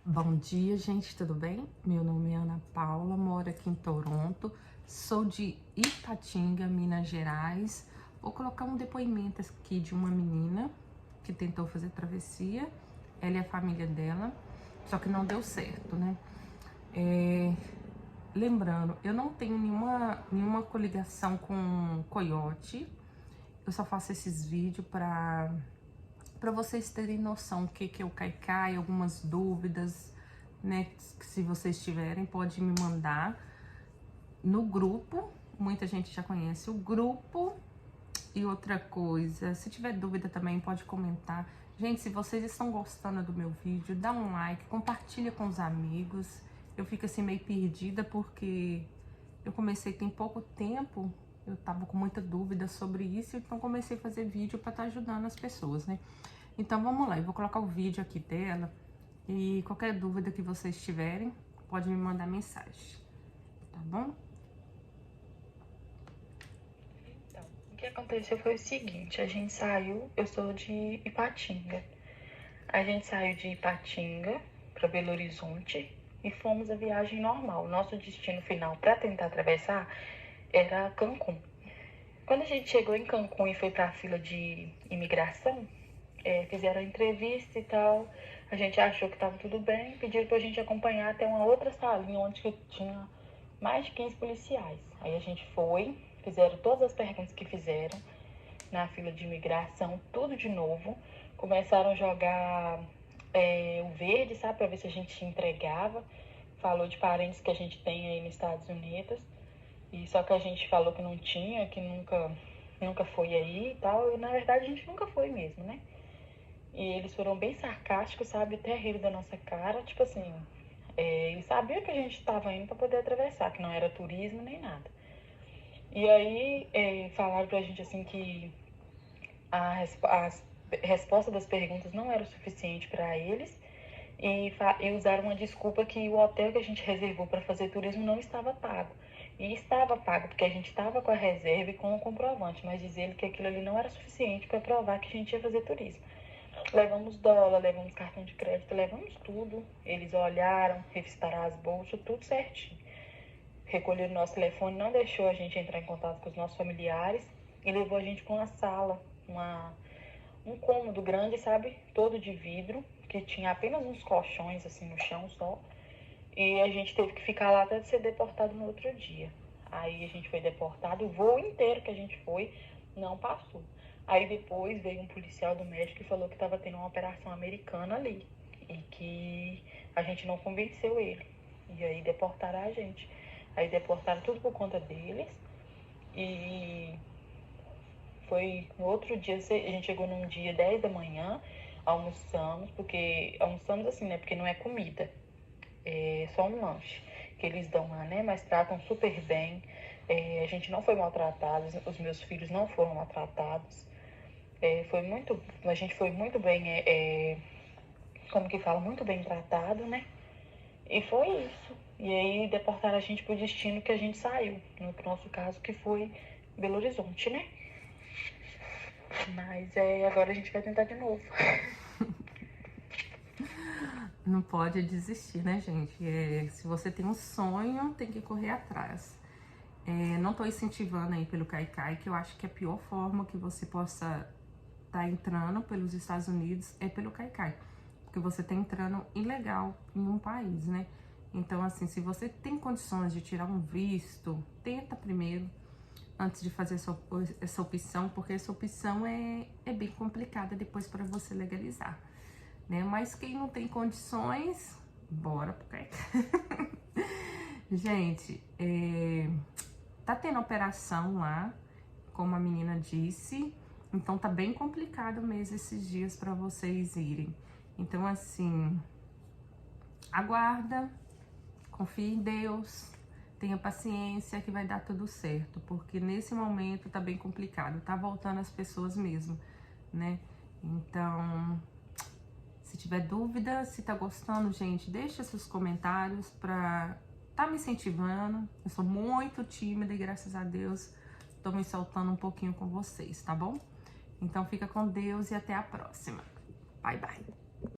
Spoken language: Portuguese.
Bom dia, gente, tudo bem? Meu nome é Ana Paula, moro aqui em Toronto, sou de Ipatinga, Minas Gerais. Vou colocar um depoimento aqui de uma menina que tentou fazer travessia, ela e a família dela, só que não deu certo, né? Lembrando, eu não tenho nenhuma coligação com coiote, eu só faço esses vídeos para vocês terem noção o que é o Kaikai, algumas dúvidas, né? Se vocês tiverem, pode me mandar no grupo. Muita gente já conhece o grupo. E outra coisa, se tiver dúvida também, pode comentar. Gente, se vocês estão gostando do meu vídeo, dá um like, compartilha com os amigos. Eu fico assim meio perdida porque eu comecei tem pouco tempo, eu tava com muita dúvida sobre isso, então comecei a fazer vídeo para estar ajudando as pessoas, né? Então vamos lá, eu vou colocar o vídeo aqui dela e qualquer dúvida que vocês tiverem, pode me mandar mensagem, tá bom? Então, o que aconteceu foi o seguinte, a gente saiu, eu sou de Ipatinga. A gente saiu de Ipatinga para Belo Horizonte e fomos a viagem normal. Nosso destino final para tentar atravessar era Cancún. Quando a gente chegou em Cancún e foi para a fila de imigração, fizeram a entrevista e tal, a gente achou que estava tudo bem, pediram para a gente acompanhar até uma outra salinha onde tinha mais de 15 policiais. Aí a gente foi, fizeram todas as perguntas que fizeram na fila de imigração, tudo de novo. Começaram a jogar o verde, sabe, para ver se a gente entregava. Falou de parentes que a gente tem aí nos Estados Unidos. E só que a gente falou que não tinha, que nunca foi aí e tal. E na verdade a gente nunca foi mesmo, né? E eles foram bem sarcásticos, sabe? Até riram da nossa cara. Tipo assim, eles sabiam que a gente estava indo para poder atravessar, que não era turismo nem nada. E aí falaram pra gente assim que a resposta das perguntas não era o suficiente para eles e usaram uma desculpa que o hotel que a gente reservou para fazer turismo não estava pago. E estava pago, porque a gente estava com a reserva e com o comprovante, mas diz ele que aquilo ali não era suficiente para provar que a gente ia fazer turismo. Levamos dólar, levamos cartão de crédito, levamos tudo. Eles olharam, revistaram as bolsas, tudo certinho. Recolheram nosso telefone, não deixou a gente entrar em contato com os nossos familiares e levou a gente para uma sala, um cômodo grande, sabe? Todo de vidro, que tinha apenas uns colchões assim no chão só. E a gente teve que ficar lá até ser deportado no outro dia. Aí a gente foi deportado, o voo inteiro que a gente foi não passou. Aí depois veio um policial do México e falou que estava tendo uma operação americana ali e que a gente não convenceu ele. E aí deportaram a gente. Aí deportaram tudo por conta deles e foi no outro dia, a gente chegou num dia 10 da manhã, almoçamos, porque almoçamos assim, né? Porque não é comida, é só um lanche que eles dão lá, né? Mas tratam super bem. A gente não foi maltratado, os meus filhos não foram maltratados. A gente foi muito bem, como que fala, muito bem tratado, né? E foi isso. E aí deportaram a gente pro destino que a gente saiu, no nosso caso que foi Belo Horizonte, né? Mas agora a gente vai tentar de novo. Não pode desistir, né, gente? Se você tem um sonho, tem que correr atrás. Não tô incentivando aí pelo Kaikai, que eu acho que a pior forma que você possa estar entrando pelos Estados Unidos é pelo Kaikai. Porque você tá entrando ilegal em um país, né? Então, assim, se você tem condições de tirar um visto, tenta primeiro, antes de fazer essa opção, porque essa opção é bem complicada depois para você legalizar, né? Mas quem não tem condições, bora pro Kaikai. Gente, tá tendo operação lá, como a menina disse, então tá bem complicado mesmo esses dias para vocês irem. Então, assim, aguarda, confie em Deus, tenha paciência que vai dar tudo certo, porque nesse momento tá bem complicado, tá voltando as pessoas mesmo, né? Então, se tiver dúvida, se tá gostando, gente, deixa seus comentários pra tá me incentivando. Eu sou muito tímida e graças a Deus tô me soltando um pouquinho com vocês, tá bom? Então fica com Deus e até a próxima. Bye, bye.